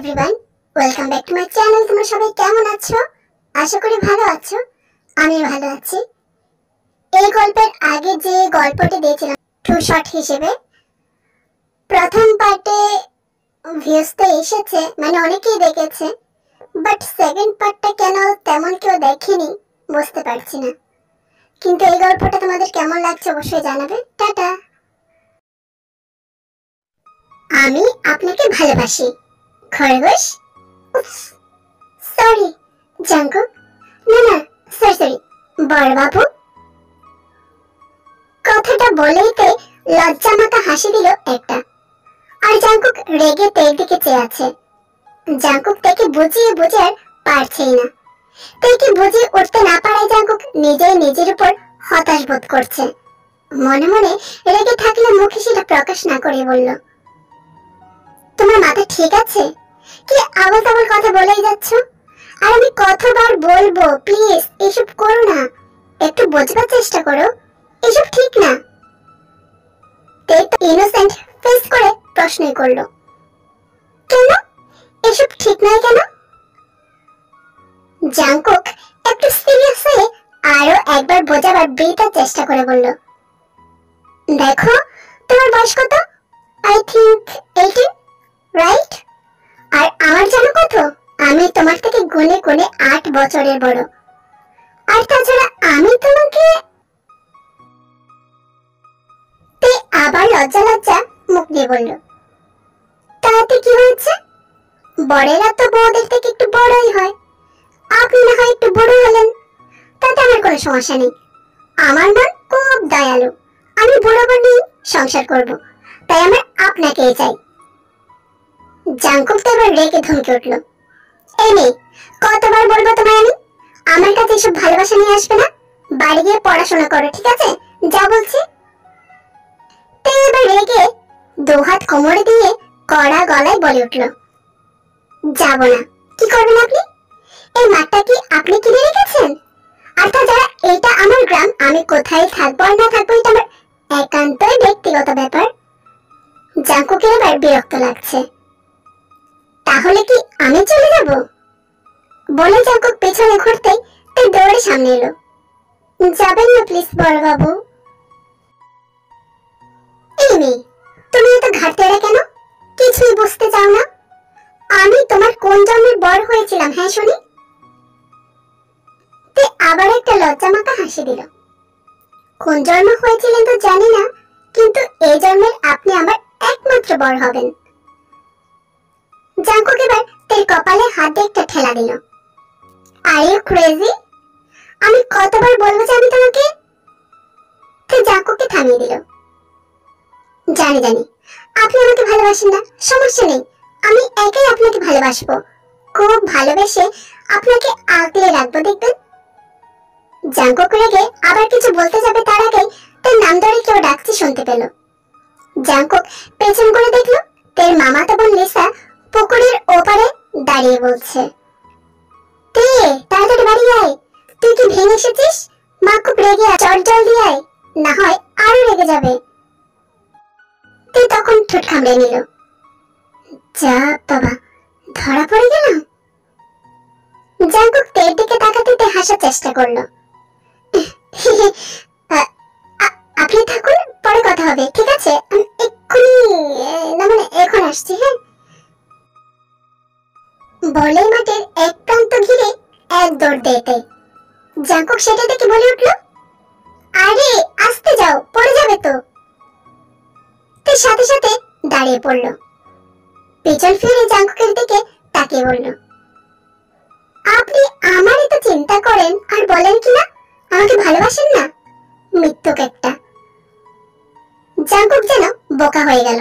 Everyone, welcome back to my channel. তোমরা সবাই কেমন আছো? আশা করি ভালো আছো। আমি ভালো আছি। এই গল্পের আগে যে গল্পটি দিয়েছিলাম টু শর্ট হিসেবে, প্রথম পার্টে ভিউজ তো এসেছে, মানে অনেকেই দেখেছে, বাট সেকেন্ড পার্টটা কেন তেমন কেউ দেখেনি বুঝতে পারছি না। কিন্তু এই গল্পটা তোমাদের কেমন লাগছে অবশ্যই জানাবে। টাটা। আমি আপনাকে ভালোবাসি। খরগোশ। Sorry Jungkook. না, সরি বড়বাবু। কথাটা বলেইতে লজ্জা মাখা হাসি দিল একটা, আর জাঙ্কুক রেগে তের দিকে চেয়ে আছে। জাঙ্কুক তাকে বুঝিয়ে আর পারছেই না। তাকে বুঝিয়ে উঠতে না পারায় জাঙ্কুক নিজের উপর হতাশ বোধ করছে। মনে মনে রেগে থাকলে মুখে সেটা প্রকাশ না করে বলল, তোমার মাথা ঠিক আছে? কি আবল তাবল কথা বলেই যাচ্ছ? আর আমি কতবার বলবো, প্লিজ এসব করো না, একটু বোঝবার চেষ্টা করো, এসব ঠিক না। তে তো ইনোসেন্ট ফেস করে প্রশ্নই করলো, কেন এসব ঠিক নয় কেন? জাঙ্কুক একটু সিরিয়াস হয়ে আরো একবার বোঝাবার বৃথা চেষ্টা করে বলল, দেখো তোমার বয়স কত? I think 18, right? আর আমার জানো কত? আমি তোমার থেকে গুণে 8 বছরের বড়। আর তাছাড়া আমি তোমাকে। তে আবার লজ্জা মুখ দিয়ে বলল, তাতে কি হয়েছে? বড়েরা তো বউদের থেকে একটু বড়ই হয়। আপনি না হয় একটু বড় হলেন, তাতে আমার কোনো সমস্যা নেই। আমার মন খুব দয়ালু, আমি বুড়ো বনেই সংসার করব, তাই আমার আপনাকেই চাই। জাঙ্কুক তো এবার রেগে ধমকে উঠল, এই মেয়ে, কতবার বলবো তোমায় আমি, আমার কাছে এসব ভালোবাসা নিয়ে আসবে না, বাড়ি গিয়ে পড়াশোনা করো, ঠিক আছে? যা বলছি। তো এবার রেগে 2 হাত কোমরে দিয়ে কড়া গলায় বলে উঠল, যাব না। কি করবেন আপনি? এই মাঠটা কি আপনি কিনে রেখেছেন? আর তাছাড়া এটা আমার গ্রাম, আমি কোথায় থাকবো আর না থাকবো এটা আমার একান্তই ব্যক্তিগত ব্যাপার। জাঙ্কুকের এবার বিরক্ত লাগছে, তাহলে কি আমি চলে যাব? বলে জাঙ্কুক পেছনে ঘুরতেই তাই দৌড়ে সামনে এলো। যাবেন না প্লিজ বড়বাবু। এই মেয়ে, তুমি এত ঘাটতেরা কেন? কিছুই বুঝতে চাও না? আমি তোমার কোন জন্মের বর হয়েছিলাম, হ্যাঁ শুনি? তে আবার একটা লজ্জা মাখা হাসি দিল। কোন জন্ম হয়েছিলেন তো জানি না, কিন্তু এই জন্মের আপনি আমার একমাত্র বর হবেন। জাঙ্কুক এবার তার কপালে হাত দিয়ে একটা ঠেলা দিল। Are you crazy? আমি কতবার বলবো যে আমি তোমাকে? তে জাঙ্কুককে থামিয়ে দিল। জানি আপনি আমাকে ভালোবাসেন না, সমস্যা নেই, আমি একাই আপনাকে ভালোবাসবো, খুব ভালোবেসে আপনাকে আগলে রাখবো, দেখবেন। জাঙ্কুক রেগে আবার কিছু বলতে যাবে তার আগেই তার নাম ধরে কেউ ডাকতে শুনতে পেল। জাঙ্কুক পেছন করে দেখলো তার মামাতো বোন লিসা পুকুরের ওপারে দাঁড়িয়ে বলছে, তে তাড়াতাড়ি বাড়ি আয়, তুই কি ভেঙে এসেছিস? মা খুব রেগে, চট জল দিয়ে আয়, না হয় আরো রেগে যাবে। তে তখন ঠোঁট কামড়ে নিল, যা বাবা, ধরা পড়ে গেলাম। জাঙ্কুক তের দিকে তাকাতে হাসার চেষ্টা করলো, আপনি থাকুন, পরে কথা হবে, ঠিক আছে? এক্ষুনি, না মানে এখন আসছি, হ্যাঁ? বলে মাঠের এক প্রান্ত ঘিরে এক দৌড় দিতে জাঙ্কুক সেটা দেখে বলে উঠল, আরে আস্তে যাও, পড়ে যাবে তো। তার সাথে সাথে দাঁড়িয়ে পড়ল, পেছন ফিরে জাঙ্কুকের দিকে তাকিয়ে বলল, আপনি আমার এত চিন্তা করেন আর বলেন কিনা আমাকে ভালোবাসেন না? মৃত্যুক একটা। জাঙ্কুক যেন বোকা হয়ে গেল,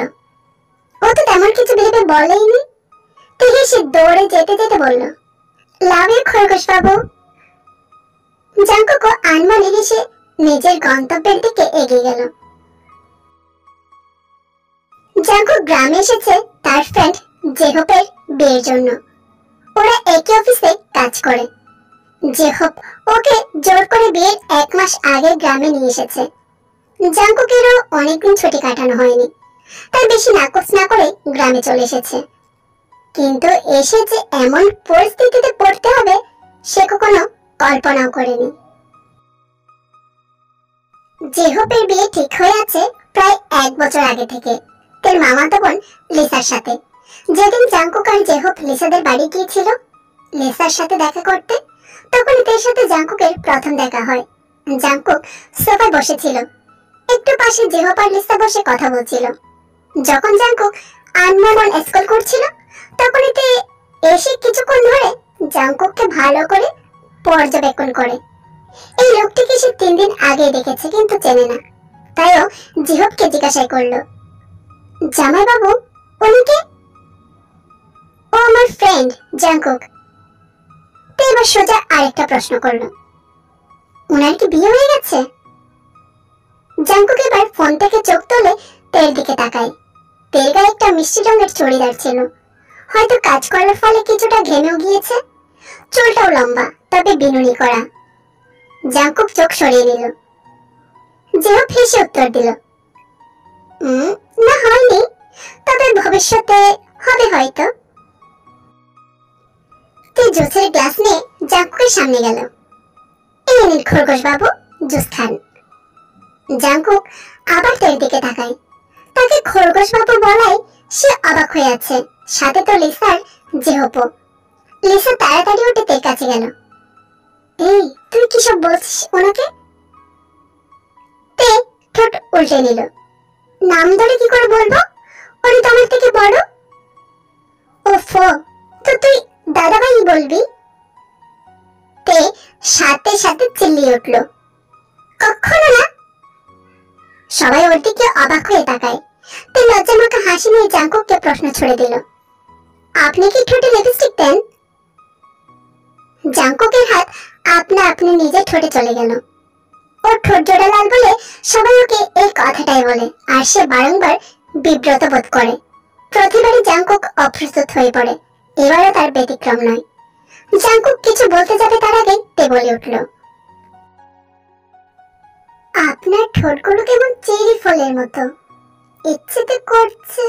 ও তো তেমন কিছু ভেবে বলেইনি। তো হেসে দৌড়ে যেতে বলল, লাভ ইউ খরগোশ বাবু। জাঙ্কুকও আনমনে হেসে নিজের গন্তব্যের দিকে এগিয়ে গেল। জাঙ্কুক গ্রামে এসেছে তার ফ্রেন্ড জেহপের বিয়ের জন্য। ওরা একই অফিসে কাজ করে। জেহপ ওকে জোর করে বিয়ের 1 মাস আগে গ্রামে নিয়ে এসেছে। জাঙ্কুকেরও অনেকদিন ছুটি কাটানো হয়নি, তাই বেশি নাকচ না করে গ্রামে চলে এসেছে। কিন্তু এসে যে এমন পরিস্থিতিতে পড়তে হবে সে কখনো কল্পনাও করেনি। জেহপের বিয়ে ঠিক হয়ে আছে প্রায় 1 বছর আগে থেকে তার মামাতো বোন লিসার সাথে। যেদিন জাংকুক আর জেহপ লিসাদের বাড়ি গিয়েছিল লিসার সাথে দেখা করতে, তখন তার সাথে জাংকুকের প্রথম দেখা হয়। জাংকুক সোফায় বসেছিল, একটু পাশে জেহপ আর লিসা বসে কথা বলছিল। যখন জাংকুক আনমন স্ক্রল করছিল তখন এতে এসে কিছুক্ষণ ধরে জাংকুককে ভালো করে পর্যবেক্ষণ করে। এই লোকটিকে সে 3 দিন আগে দেখেছে কিন্তু চেনে না, তাইও জিহবকে জিজ্ঞাসা করলো, জামাই বাবু উনি কে? ও আমার ফ্রেন্ড জাংকুক। তো এবার সোজা আরেকটা প্রশ্ন করলো, উনার কি বিয়ে হয়ে গেছে? জাংকুক এবার ফোন থেকে চোখ তুলে তের দিকে তাকায়। তের গায়ে একটা মিষ্টি রঙের চুড়িদার ছিল, হয়তো কাজ করার ফলে কিছুটা ঘেমেও গিয়েছে। চুলটাও লম্বা তবে বিনুনি করা। জাংকুক চোখ সরিয়ে নিল। জেহপ হেসে উত্তর দিল, না হয়নি, তবে ভবিষ্যতে হবে হয়তো। তে জুসের গ্লাস নিয়ে জাংকুকের সামনে গেল। এই নিন খরগোশ বাবু, জুস খান। জাংকুক আবার তের দিকে তাকায়। তাকে খরগোশ বাবু বলায় সে অবাক হয়ে আছে, সাথে তো লিসার জেহপও। লিসা তাড়াতাড়ি উঠে তের কাছে গেল। এই তুই কি সব বলছিস ওনাকে? তে ঠোঁট উল্টে নিল। নাম ধরে কি করে বলবো, উনি তো আমার থেকে বড়। ওফো, তো তুই দাদাভাই বলবি? তে সাথে সাথে চিল্লিয়ে উঠল, কখনো না। সবাই ওর দিকে অবাক হয়ে তাকায়। তে লজ্জামাখা হাসি নিয়ে জাংকুককে প্রশ্ন ছুড়ে দিল, আপনি কি ঠোঁটে লিপস্টিক দেন? জাংকুকের হাত আপনা আপনি নিজের ঠোঁটে চলে গেল। ওর ঠোঁট জোড়া লাল বলে সবাই ওকে এই কথাটাই বলে, আর সে বারংবার বিব্রত বোধ করে। প্রতিবারই জাংকুক অপ্রস্তুত হয়ে পড়ে, এবারও তার ব্যতিক্রম নয়। জাংকুক কিছু বলতে যাবে তার আগে তে বলে উঠল, আপনার ঠোঁটগুলো কেমন চেরি ফলের মতো, ইচ্ছেতে করছে।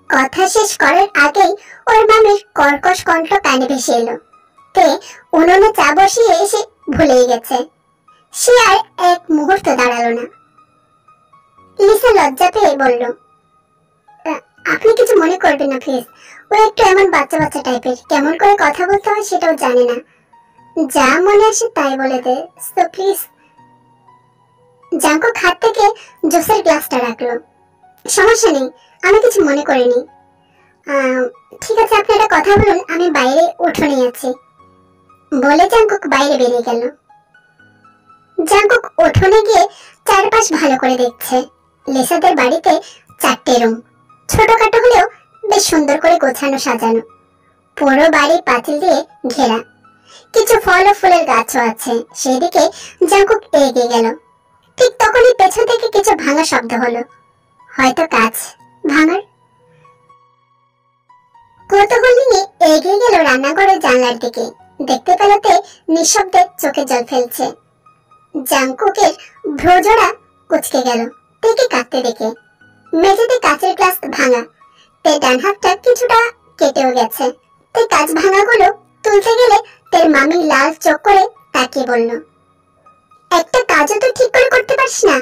কথা শেষ করার আগেই ওর মামির কর্কশ কণ্ঠ কানে ভেসে এলো। তে উনুনে চা বসিয়ে এসে ভুলেই গেছে। সে আর এক মুহূর্ত দাঁড়ালো না। লিসা লজ্জা পেয়ে বলল, আপনি কিছু মনে করবেন না প্লিজ, ও একটু এমন বাচ্চা বাচ্চা টাইপের, কেমন করে কথা বলতে হয় সেটাও জানে না, যা মনে আসে তাই বলে দেয়, সো প্লিজ। জাংকুক হাত থেকে জুসের গ্লাসটা রাখলো। সমস্যা নেই, আমি কিছু মনে করিনি। ঠিক আছে, আপনি একটা কথা বলুন, আমি বাইরে উঠোনে আছি। বলে জাংকুক বাইরে বেরিয়ে গেল। জাংকুক উঠোনে গিয়ে চারপাশ ভালো করে দেখছে। লিসাদের বাড়িতে 4টে রুম, ছোটখাটো হলেও বেশ সুন্দর করে গোছানো সাজানো। পুরো বাড়ি পাঁচিল দিয়ে ঘেরা, কিছু ফল ও ফুলের গাছও আছে। সেদিকে জাংকুক এগিয়ে গেল। ঠিক তখনই পেছন থেকে কিছু ভাঙা শব্দ হলো, হয়তো কাঁচ ভাঙার। কৌতূহল নিয়ে এগিয়ে গেল রান্নাঘরের জানলার দিকে। দেখতে পেলতে নিঃশব্দে চোখে জল ফেলছে। জাংকুকের ভ্রুজোড়া কুঁচকে গেল তেকে কাঁদতে দেখে। মেঝেতে কাঁচের গ্লাস ভাঙা, তে ডান হাতটা কিছুটা কেটেও গেছে। তে কাঁচ ভাঙাগুলো তুলতে গেলে তের মামি লাল চোখ করে তাকিয়ে বলল, একটা কাজও তো ঠিক করে করতে পারছিস না,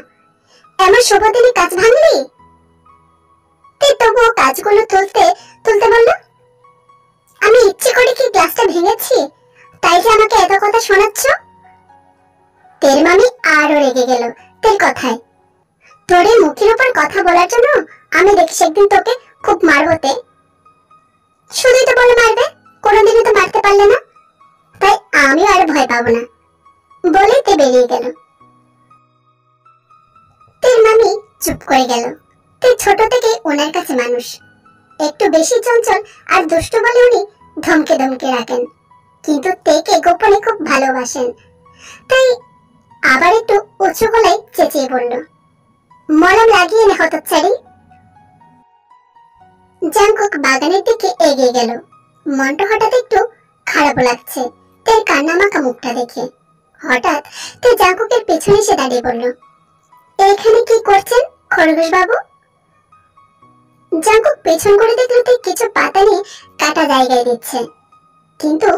এমন শুভ দিনে কাঁচ ভাঙলি? তে তবুও কাজগুলো তুলতে তুলতে বলল, আমি ইচ্ছে করে কি গ্লাসটা ভেঙেছি, তাই যে আমাকে এত কথা শোনাচ্ছ? তের মামি আরো রেগে গেল তের কথায়। তোর এই মুখের উপর কথা বলার জন্য আমি দেখিস একদিন তোকে খুব মারবতে। শুধুই তো বলে মারবে, কোনোদিনই তো মারতে পারলে না, তাই আমি আর ভয় পাবো না বলে তে বেরিয়ে গেল। তের মামি চুপ করে গেল। তে ছোট থেকে ওনার কাছে মানুষ, একটু বেশি চঞ্চল আর দুষ্ট বলে উনি ধমকে ধমকে রাখেন, কিন্তু তেকে গোপনে খুব ভালোবাসেন। তাই আবার একটু উঁচু গলায় চেঁচিয়ে বলল, মলম লাগিয়ে নে হতচ্ছাড়ি। জাংকুক বাগানের দিকে এগিয়ে গেল। মনটা হঠাৎ একটু খারাপ লাগছে তের কান্নামাখা মুখটা দেখে। হঠাৎ তে জাংকুকের পেছনে এসে দাঁড়িয়ে বলল, এইখানে কি করছেন খরগোশ বাবু? জাঙ্কুক পেছন করে দেখলো তুই কিছু পাতা নিয়ে কাটা জায়গায় দিচ্ছে, কিন্তু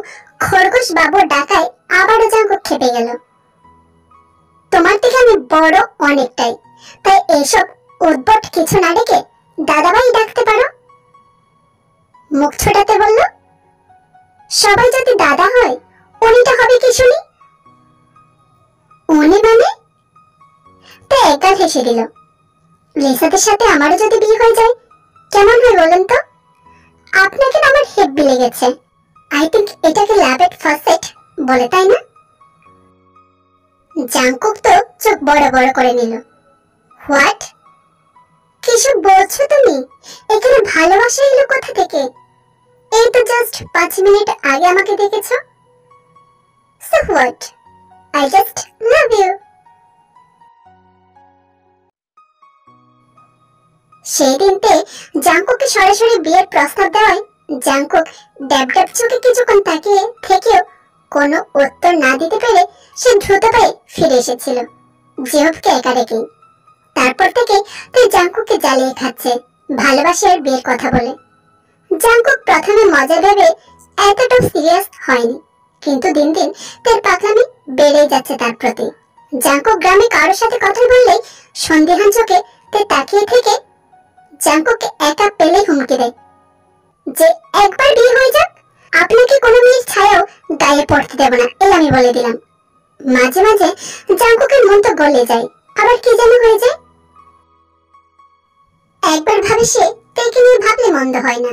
খরগোশ বাবুর ডাকায় আবারও জাঙ্কুক খেপে গেল। তোমার থেকে আমি বড় অনেকটাই, তাই এইসব উদ্ভট কিছু না ডেকে দাদাভাই ডাকতে পারো। মুখ ছোটাতে বলল। সবাই যদি দাদা হয় উনিটা হবে কি শুনি? উনি মানে? তা একাল হেসে দিল। লিসাদের সাথে আমারও যদি বিয়ে হয়ে যায় কেমন হয় বলেন তো? আপনাকে না আমার হেব্বি লেগেছে। আই থিংক এটাকে লাভ এট ফার্স্ট সাইট বলে, তাই না? জাঙ্কুক তো চোখ বড় বড় করে নিল। হোয়াট? কিসব বলছো তুমি? এখানে ভালোবাসা এলো কোথা থেকে? এই তো জাস্ট 5 মিনিট আগে আমাকে দেখেছো। So what? I just love you. সেই দিনতে জাঙ্কুককে সরাসরি বিয়ের প্রস্তাব দেওয়ায় জাঙ্কুক ড্যাব ড্যাব চোখে কিছুক্ষণ তাকিয়ে থেকেও কোনো উত্তর না দিতে পেরে সে দ্রুত পায়ে ফিরে এসেছিল জিহবকে একা রেখে। তারপর থেকে তুই জাঙ্কুককে জ্বালিয়ে খাচ্ছে ভালোবাসে আর বিয়ের কথা বলে। জাঙ্কুক প্রথমে মজা ভেবে এতটাও সিরিয়াস হয়নি, কিন্তু দিন দিন তার পাগলামি বেড়েই যাচ্ছে তার প্রতি। জাঙ্কুক গ্রামে কারোর সাথে কথা বললেই সন্দেহান চোখে তে তাকিয়ে থেকে জাঙ্কুককে একা পেলেই হুমকি দেয় যে একবার বিয়ে হয়ে যাক, আপনাকে কোনো মেয়ের ছায়াও গায়ে পড়তে দেব না, এই আমি বলে দিলাম। মাঝে মাঝে জাঙ্কুকের মন তো গলে যায়, আবার কি যেন হয়ে যায়। একবার ভাবে সে তাকে নিয়ে ভাবলে মন্দ হয় না,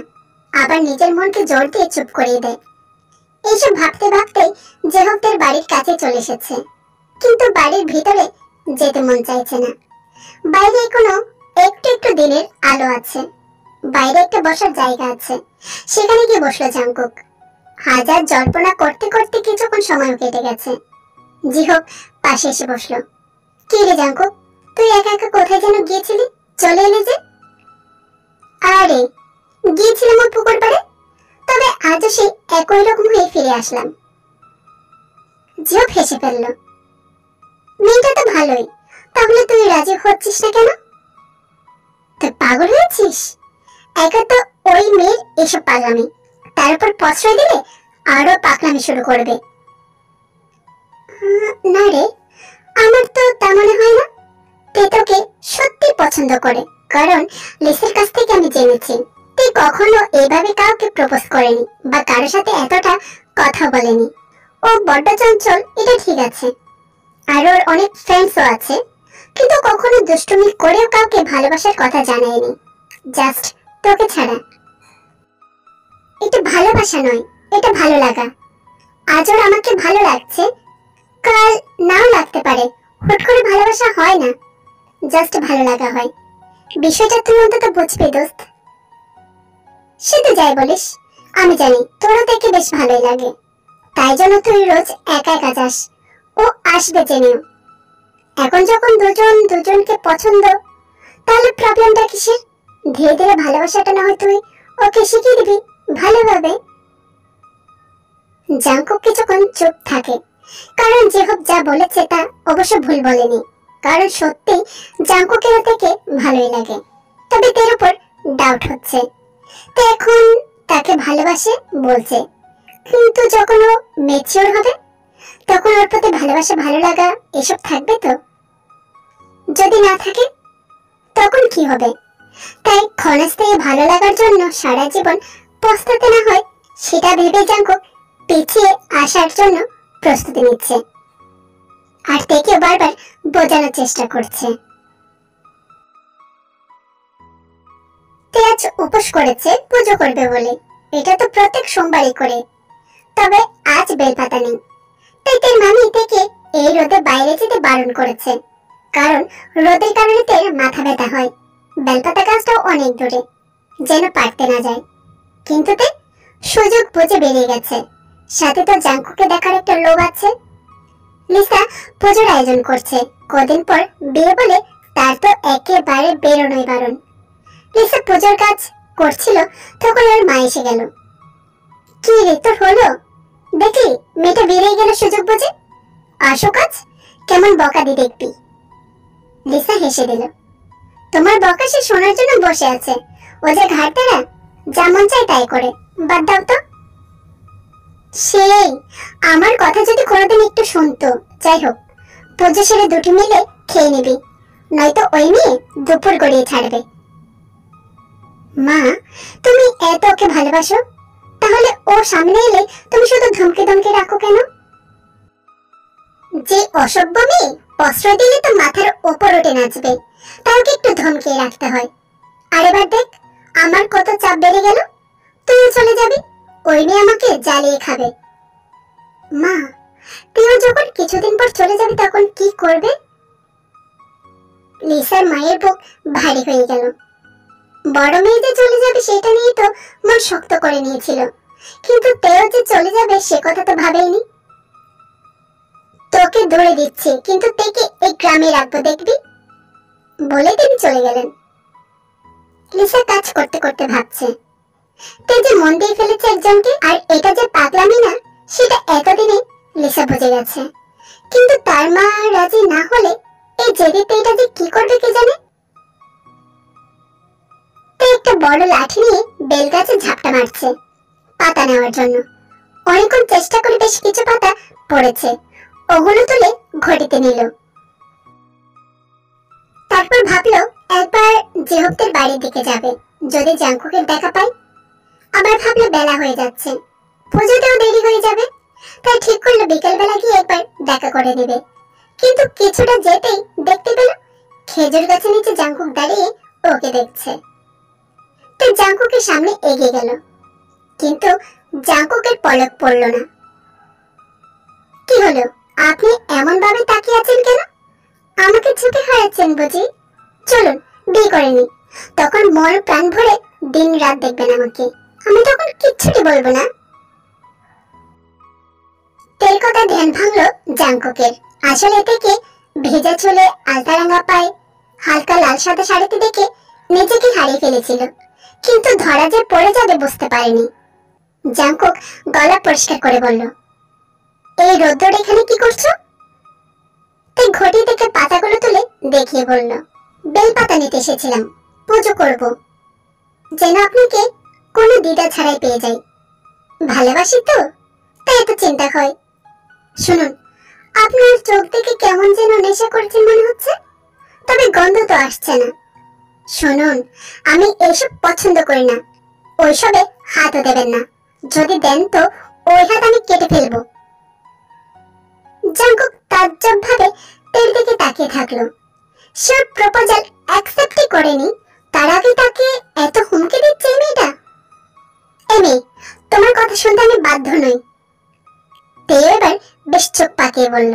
আবার নিজের মনকে জোর দিয়ে চুপ করিয়ে দেয়। এইসব ভাবতে ভাবতে জেহবদের বাড়ির কাছে চলে এসেছে, কিন্তু বাড়ির ভিতরে যেতে মন চাইছে না। বাইরে কোনো একটু একটু দিনের আলো আছে, বাইরে একটা বসার জায়গা আছে, সেখানে গিয়ে বসলো জাঙ্কুক। হাজার জল্পনা করতে করতে কিছুক্ষণ সময় কেটে গেছে। জিহব পাশে এসে বসলো। কি রে জাঙ্কুক, তুই একা একা কোথায় যেন গিয়েছিলি, চলে এলি যে? আরে গিয়েছিলাম ওই পুকুর পাড়ে, তবে আজও সেই একই রকম হয়ে ফিরে আসলাম। জিহব হেসে ফেলল। মেয়েটা তো ভালোই, তাহলে তুই রাজি হচ্ছিস না কেন? তুই পাগল হয়েছিস? একা তো ওই মেয়ের এসব পাগলামি, তার উপর প্রশ্রয় দিলে আরো পাগলামি শুরু করবে। না রে, আমার তো তা মনে হয় না। তুই তোকে সত্যি পছন্দ করে, কারণ লিসের কাছ থেকে আমি জেনেছি তুই কখনো এইভাবে কাউকে প্রপোজ করেনি বা কারোর সাথে এতটা কথা বলেনি। ও বড্ড চঞ্চল, এটা ঠিক আছে, আর ওর অনেক ফ্রেন্ডসও আছে, কিন্তু কখনো দুষ্টুমি করেও কাউকে ভালোবাসার কথা জানায়নি, জাস্ট তোকে ছাড়া। এটা ভালোবাসা নয়, এটা ভালো লাগা। আজ ওর আমাকে ভালো লাগছে, কাল নাও লাগতে পারে। হুট করে ভালোবাসা হয় না, জাস্ট ভালো লাগা হয়। বিষয়টা তুই অন্তত বুঝবি দোস্ত। সে তো যাই বলিস, আমি জানি তোরও দেখে বেশ ভালোই লাগে, তাই জন্য তুই রোজ একা একা যাস। ও আসবে জেনেও। এখন যখন দুজন দুজনকে পছন্দ, তাহলে প্রবলেমটা কিসের? ধীরে ধীরে ভালোবাসাটা না হয় তুই ওকে শিখিয়ে দিবি ভালোভাবে। জাঙ্কুক কিছুক্ষণ চুপ থাকে, কারণ জিহব যা বলেছে তা অবশ্য ভুল বলেনি, কারণ সত্যি জাঙ্কুকের থেকে ভালোই লাগে। তবে তার উপর ডাউট হচ্ছে, তো এখন তাকে ভালোবাসে বলছে, কিন্তু যখন ও ম্যাচিওর হবে তখন ওর প্রতি ভালোবাসা ভালো লাগা এসব থাকবে তো? যদি না থাকে তখন কি হবে? তাই ক্ষণস্থায়ী ভালো লাগার জন্য সারা জীবন পস্তাতে না হয় সেটা ভেবে জাঙ্কুক পিছিয়ে আসার জন্য প্রস্তুতি নিচ্ছে, আর তাকে বারবার বোঝানোর চেষ্টা করছে। আজ উপোস করেছে পুজো করবে বলে, এটা তো প্রত্যেক সোমবারই করে, তবে আজ বেলপাতা নেই, তাই তার মামি থেকে এই রোদে বাইরে যেতে বারণ করেছে, কারণ রোদের কারণে তার মাথা ব্যথা হয়। বেলপাতা গাছটাও অনেক দূরে, যেন পারতে না যায়, কিন্তু তে সুযোগ বুঝে বেরিয়ে গেছে। সাথে তো জাঙ্কুকে দেখার একটা লোভ আছে। লিসা পুজোর আয়োজন করছে, কদিন পর বিয়ে বলে তার তো একেবারে বেরোনোই বারণ। লিসা পুজোর কাজ করছিল তখন ওর মা এসে গেল। কি রে, তোর হলো? দেখলি মেয়েটা বেরিয়ে গেল সুযোগ বুঝে। আসো কাজ, কেমন বকাদি দেখবি। লিসা হেসে দিল। তোমার বকা সে শোনার জন্য বসে আছে, ও যে ঘাটতেরা, যা মন চায় তাই করে, বাদ দাও তো। সেই আমার কথা যদি কোনোদিন একটু শুনতো। যাই হোক, পুজো সেরে দুটি মিলে খেয়ে নিবি, নয়তো ওই মেয়ে দুপুর গড়িয়ে ছাড়বে। মা, তুমি এত ওকে ভালোবাসো, তাহলে ও সামনে এলে তুমি শুধু ধমকে ধমকে রাখো কেন? যে অসভ্য মেয়ে অস্ত্র দিলে তো মাথার ওপর উঠে নাচবে, তাও কি একটু ধমকিয়ে রাখতে হয়। আর এবার দেখ, আমার কত চাপ বেড়ে গেল, তুইও চলে যাবি, ওই মেয়ে আমাকে জ্বালিয়ে খাবে। মা, তুইও যখন কিছুদিন পর চলে যাবি তখন কি করবে? লিসার মায়ের বুক ভারী হয়ে গেল। বড় মেয়ে যে চলে যাবে সেটা নিয়ে তো মন শক্ত করে নিয়েছিল, কিন্তু তেও যে চলে যাবে সে কথা তো ভাবেইনি। তোকে দৌড়ে দিচ্ছে, কিন্তু তেকে এই গ্রামে রাখবো দেখবি, বলে তিনি চলে গেলেন। লিসা কাজ করতে করতে ভাবছে, তে যে মন দিয়ে ফেলেছে একজনকে, আর এটা যে পাগলামি না সেটা এতদিনে লিসা বুঝে গেছে। কিন্তু তার মা রাজি না হলে এই জেদিতে এটা যে কি করবে কে জানে। তে একটা বড় লাঠি নিয়ে বেল গাছে ঝাপটা মারছে পাতা নেওয়ার জন্য। অনেকক্ষণ চেষ্টা করে বেশ কিছু পাতা পড়েছে, ওগুলো তুলে ঘটিতে নিল। তারপর ভাবলো একবার জেহবদের বাড়ির দিকে যাবে, যদি জাঙ্কুকের দেখা পায়। আবার ভাবলো বেলা হয়ে যাচ্ছে, পুজোতেও দেরি হয়ে যাবে, তাই ঠিক করলো বিকেল বেলা গিয়ে একবার দেখা করে নেবে। কিন্তু কিছুটা যেতেই দেখতে পেল খেজুর গাছের নিচে জাঙ্কুক দাঁড়িয়ে ওকে দেখছে। তাই জাঙ্কুকের সামনে এগিয়ে গেল, কিন্তু জাঙ্কুকের পলক পড়ল না। কি হলো, আপনি এমন ভাবে তাকিয়ে আছেন কেন? আমাকে চোখে হারাচ্ছেন বুঝি? চলুন বিয়ে করে নি, তখন মন প্রাণ ভরে দিন রাত দেখবেন আমাকে, আমি তখন কিচ্ছুটি বলবো না। তের কথা ধ্যান ভাঙলো জাঙ্কুকের। আসলে থেকে ভেজা চুলে আলতারাঙ্গা পায়ে হালকা লাল সাদা শাড়িতে দেখে নিজেকে হারিয়ে ফেলেছিল, কিন্তু ধরা যে পড়ে যাবে বুঝতে পারেনি। জাঙ্কুক গলা পরিষ্কার করে বলল, এই রোদ্দুর এখানে কি করছো? তাই ঘটি থেকে পাতাগুলো তুলে দেখিয়ে বলল, বেল পাতা নিতে এসেছিলাম, পুজো করব, যেন আপনাকে কোনো দ্বিধা ছাড়াই পেয়ে যাই। ভালোবাসি তো, তাই এত চিন্তা হয়। শুনুন, আপনার চোখ দেখে কেমন যেন নেশা করছেন মনে হচ্ছে, তবে গন্ধ তো আসছে না। শুনুন, আমি এইসব পছন্দ করি না, ওইসবে হাতও দেবেন না, যদি দেন তো ওই হাত আমি কেটে ফেলবো। জাঙ্কুক তাজ্জব ভাবে তের দিকে তাকিয়ে থাকলো। সে প্রপোজাল অ্যাকসেপ্টই করেনি, তার আগে তাকে এত হুমকি দিচ্ছে এই মেয়েটা। এই মেয়ে, তোমার কথা শুনতে আমি বাধ্য নই। তে এবার বেশ চোখ পাকিয়ে বলল,